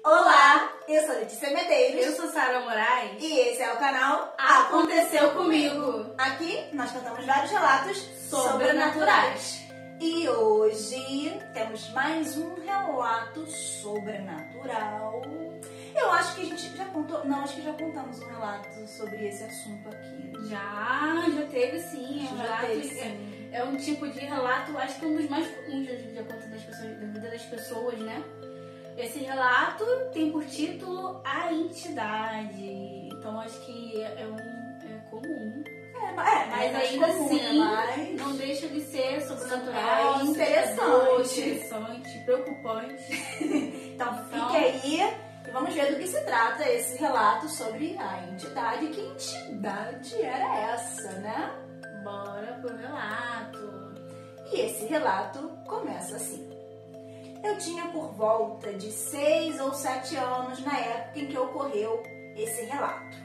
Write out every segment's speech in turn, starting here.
Olá, eu sou Letícia Medeiros. Eu sou Sara Moraes. E esse é o canal Aconteceu Comigo. Aqui nós contamos vários relatos Sobrenaturais. E hoje temos mais um relato sobrenatural. Eu acho que a gente já contou... Não, acho que já contamos um relato sobre esse assunto aqui. Já teve sim. É um tipo de relato, acho que é um dos mais comuns da conta das pessoas, da vida das pessoas, né? Esse relato tem por título A Entidade. Então acho que é comum. Mas ainda comum, assim, não deixa de ser sobrenatural, interessante, preocupante. Então fique aí e vamos ver do que se trata esse relato sobre a entidade. Que entidade era essa, né? Bora pro relato. E esse relato começa assim. Eu tinha por volta de 6 ou 7 anos na época em que ocorreu esse relato.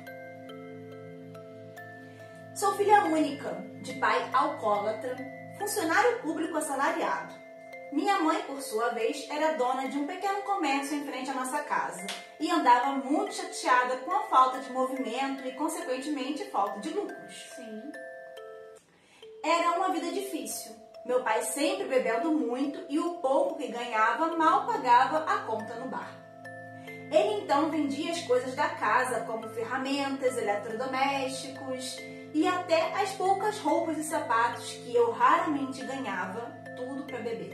Sou filha única, de pai alcoólatra, funcionário público assalariado. Minha mãe, por sua vez, era dona de um pequeno comércio em frente à nossa casa e andava muito chateada com a falta de movimento e, consequentemente, falta de lucros. Sim. Era uma vida difícil. Meu pai sempre bebendo muito e o pouco que ganhava mal pagava a conta no bar. Ele então vendia as coisas da casa, como ferramentas, eletrodomésticos e até as poucas roupas e sapatos que eu raramente ganhava, tudo para beber.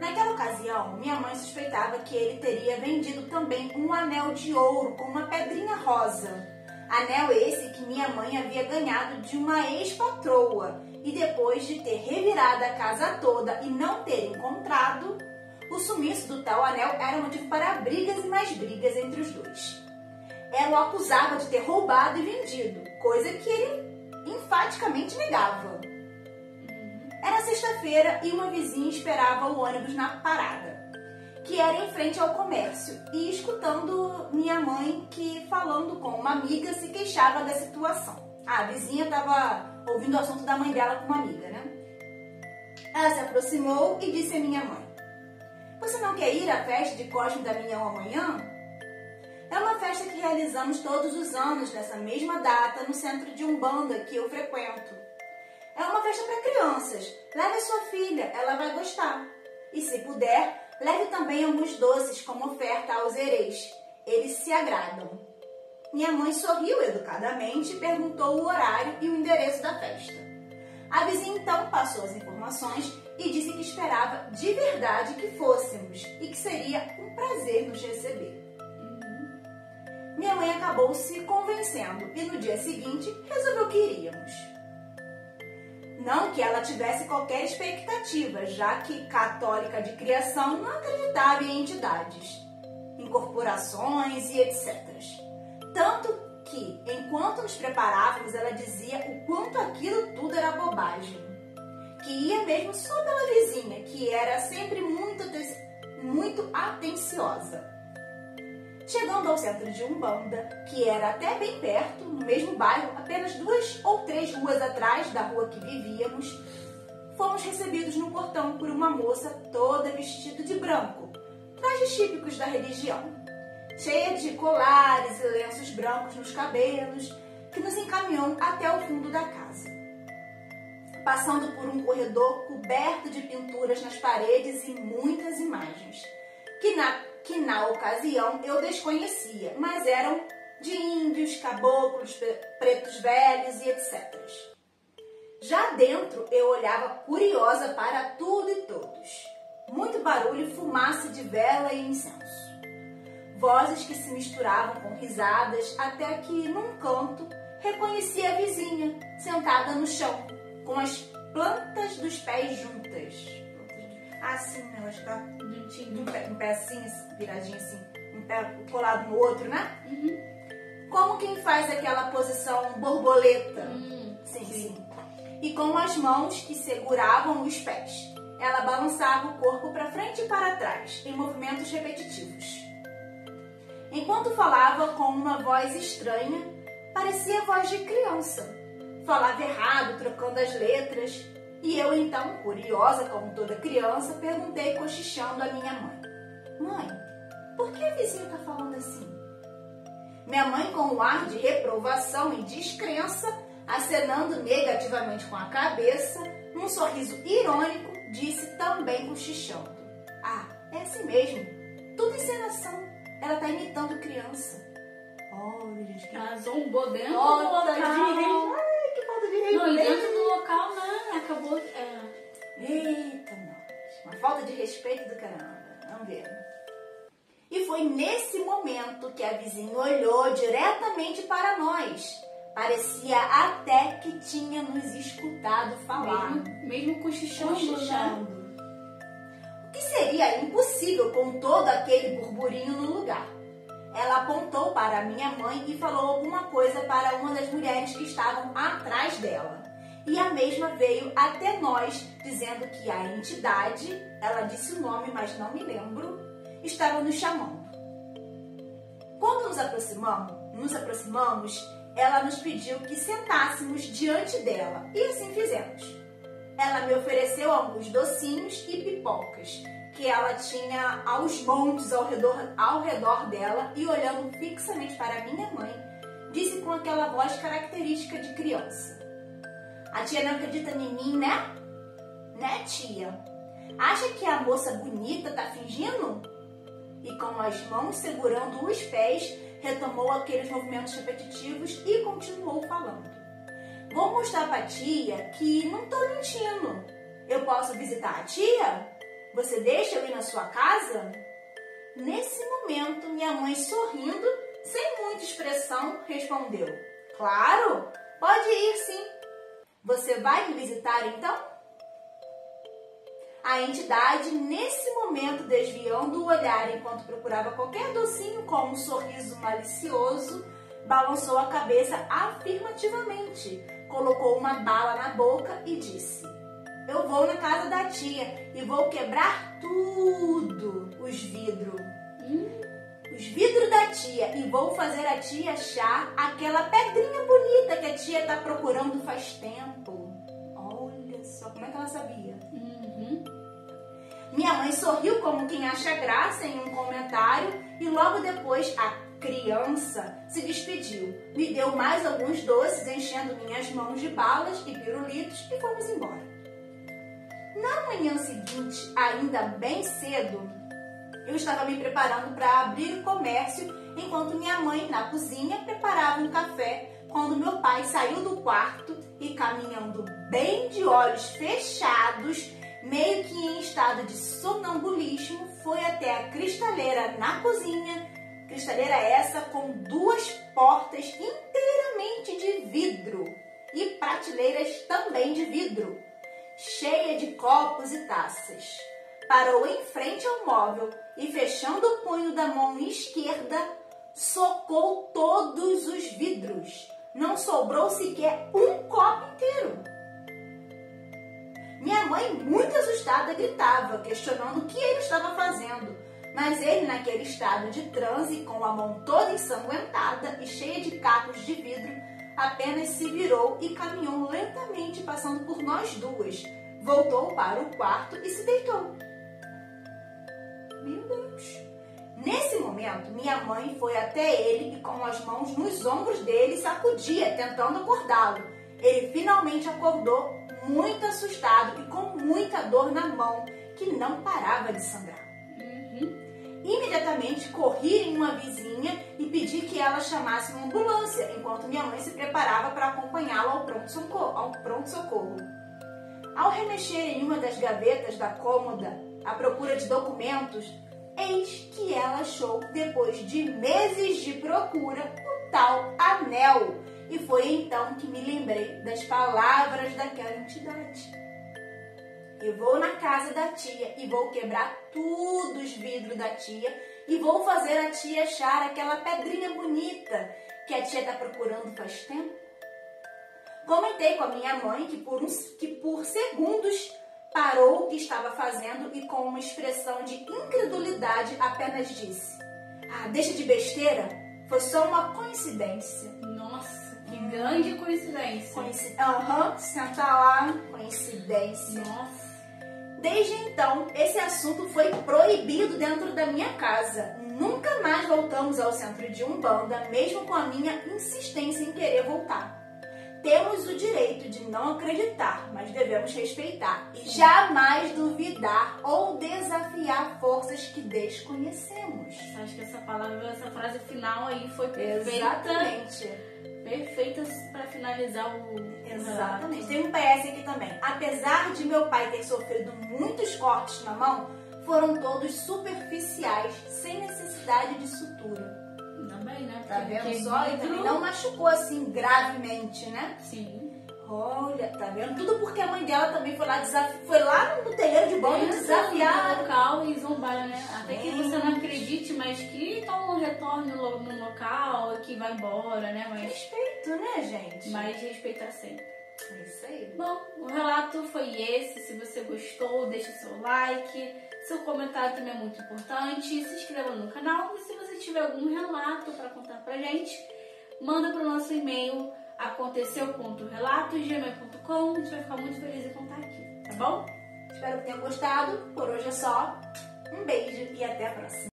Naquela ocasião, minha mãe suspeitava que ele teria vendido também um anel de ouro com uma pedrinha rosa. Anel esse que minha mãe havia ganhado de uma ex-patroa e depois de ter revirado a casa toda e não ter encontrado, o sumiço do tal anel era motivo para brigas e mais brigas entre os dois. Ela o acusava de ter roubado e vendido, coisa que ele enfaticamente negava. Era sexta-feira e uma vizinha esperava o ônibus na parada, que era em frente ao comércio, e escutando minha mãe que, falando com uma amiga, se queixava da situação. A vizinha estava ouvindo o assunto da mãe dela com uma amiga, né? Ela se aproximou e disse à minha mãe: "Você não quer ir à festa de Cosme da Damião amanhã? É uma festa que realizamos todos os anos, nessa mesma data, no centro de Umbanda que eu frequento. É uma festa para crianças. Leve a sua filha, ela vai gostar. E se puder, leve também alguns doces como oferta aos herês. Eles se agradam." Minha mãe sorriu educadamente e perguntou o horário e o endereço da festa. A vizinha então passou as informações e disse que esperava de verdade que fôssemos e que seria um prazer nos receber. Minha mãe acabou se convencendo e no dia seguinte resolveu que iríamos. Não que ela tivesse qualquer expectativa, já que, católica de criação, não acreditava em entidades, incorporações e etc. Tanto que, enquanto nos preparávamos, ela dizia o quanto aquilo tudo era bobagem. Que ia mesmo só pela vizinha, que era sempre muito atenciosa. Chegando ao centro de Umbanda, que era até bem perto, no mesmo bairro, apenas 2 ou 3 ruas atrás da rua que vivíamos, fomos recebidos no portão por uma moça toda vestida de branco, trajes típicos da religião, cheia de colares e lenços brancos nos cabelos, que nos encaminhou até o fundo da casa. Passando por um corredor coberto de pinturas nas paredes e muitas imagens, que na ocasião eu desconhecia, mas eram de índios, caboclos, pretos velhos e etc. Já dentro eu olhava curiosa para tudo e todos. Muito barulho, fumaça de vela e incenso. Vozes que se misturavam com risadas, até que, num canto, reconheci a vizinha, sentada no chão, com as plantas dos pés juntas. Assim, né? Ela está um pé assim, viradinho assim, um pé colado no outro, né? Como quem faz aquela posição borboleta. Sim. E com as mãos que seguravam os pés. Ela balançava o corpo para frente e para trás, em movimentos repetitivos. Enquanto falava com uma voz estranha, parecia voz de criança. Falava errado, trocando as letras. E eu então, curiosa como toda criança, perguntei cochichando à minha mãe: "Mãe, a vizinha tá falando assim? Minha mãe, com um ar de reprovação e descrença, acenando negativamente com a cabeça, num sorriso irônico, disse também cochichando: ah, é assim mesmo, tudo encenação, ela tá imitando criança. Olha, gente, ela zombou dentro do local. Ai, que falta de respeito. Não, e dentro do local, né, acabou... Eita, nós, uma falta de respeito do caramba, vamos ver. E foi nesse momento que a vizinha olhou diretamente para nós. Parecia até que tinha nos escutado falar. Mesmo cochichando. Né? O que seria impossível com todo aquele burburinho no lugar. Ela apontou para a minha mãe e falou alguma coisa para uma das mulheres que estavam atrás dela. E a mesma veio até nós, dizendo que a entidade, ela disse o nome, mas não me lembro, estava nos chamando. Quando nos aproximamos, ela nos pediu que sentássemos diante dela, e assim fizemos. Ela me ofereceu alguns docinhos e pipocas, que ela tinha aos montes ao redor dela, e olhando fixamente para minha mãe, disse com aquela voz característica de criança: a tia não acredita em mim, né? Né, tia? Acha que a moça bonita tá fingindo? E com as mãos segurando os pés, retomou aqueles movimentos repetitivos e continuou falando. Vou mostrar pra tia que não tô mentindo. Eu posso visitar a tia? Você deixa eu ir na sua casa? Nesse momento, minha mãe, sorrindo, sem muita expressão, respondeu: claro, pode ir sim. Você vai me visitar então? A entidade, nesse momento, desviando o olhar enquanto procurava qualquer docinho com um sorriso malicioso, balançou a cabeça afirmativamente, colocou uma bala na boca e disse: eu vou na casa da tia e vou quebrar tudo, os vidros da tia, e vou fazer a tia achar aquela pedrinha bonita que a tia está procurando faz tempo. Olha só, como é que ela sabia? Minha mãe sorriu como quem acha graça em um comentário e logo depois a criança se despediu. Me deu mais alguns doces, enchendo minhas mãos de balas e pirulitos, e fomos embora. Na manhã seguinte, ainda bem cedo, eu estava me preparando para abrir o comércio, enquanto minha mãe, na cozinha, preparava um café, quando meu pai saiu do quarto e, caminhando bem de olhos fechados, meio que em estado de sonambulismo, foi até a cristaleira na cozinha, cristaleira essa com duas portas inteiramente de vidro e prateleiras também de vidro, cheia de copos e taças. Parou em frente ao móvel e, fechando o punho da mão esquerda, socou todos os vidros. Não sobrou sequer um copo inteiro. Minha mãe, muito assustada, gritava, questionando o que ele estava fazendo. Mas ele, naquele estado de transe, com a mão toda ensanguentada e cheia de cacos de vidro, apenas se virou e caminhou lentamente, passando por nós duas. Voltou para o quarto e se deitou. Meu Deus! Nesse momento, minha mãe foi até ele e, com as mãos nos ombros dele, sacudia, tentando acordá-lo. Ele finalmente acordou, muito assustado e com muita dor na mão, que não parava de sangrar. Imediatamente corri em uma vizinha e pedi que ela chamasse uma ambulância, enquanto minha mãe se preparava para acompanhá-lo ao pronto-socorro. Ao remexer em uma das gavetas da cômoda, à procura de documentos, eis que ela achou, depois de meses de procura, o tal anel. E foi então que me lembrei das palavras daquela entidade. Eu vou na casa da tia e vou quebrar tudo os vidros da tia e vou fazer a tia achar aquela pedrinha bonita que a tia está procurando faz tempo. Comentei com a minha mãe que por segundos parou o que estava fazendo e, com uma expressão de incredulidade, apenas disse: ah, deixa de besteira, foi só uma coincidência. Nossa, que grande coincidência. Senta lá, coincidência. Nossa. Desde então, esse assunto foi proibido dentro da minha casa. Nunca mais voltamos ao centro de Umbanda, mesmo com a minha insistência em querer voltar. Temos o direito de não acreditar, mas devemos respeitar e jamais duvidar ou desafiar forças que desconhecemos. Acho que essa frase final aí foi perfeita. Exatamente. Perfeita para finalizar o Exatamente. Tem um PS aqui também. Apesar de meu pai ter sofrido muitos cortes na mão, foram todos superficiais, sem necessidade de sutura. Também, né? Tá vendo só? E também não machucou assim gravemente, né? Sim. Olha, tá vendo? Tudo porque a mãe dela também foi lá no terreiro de bando desafiar no local e zombar, né? Até que você não acredite, mas que então retorne no local e que vai embora, né? Mas respeito, né, gente? Mas respeitar sempre. É isso aí. Bom, o relato foi esse. Se você gostou, deixa seu like. Seu comentário também é muito importante. Se inscreva no canal. E se você tiver algum relato para contar pra gente, manda pro nosso e-mail aconteceu.relatos@gmail.com. A gente vai ficar muito feliz em contar aqui, tá bom? Espero que tenham gostado. Por hoje é só. Um beijo e até a próxima.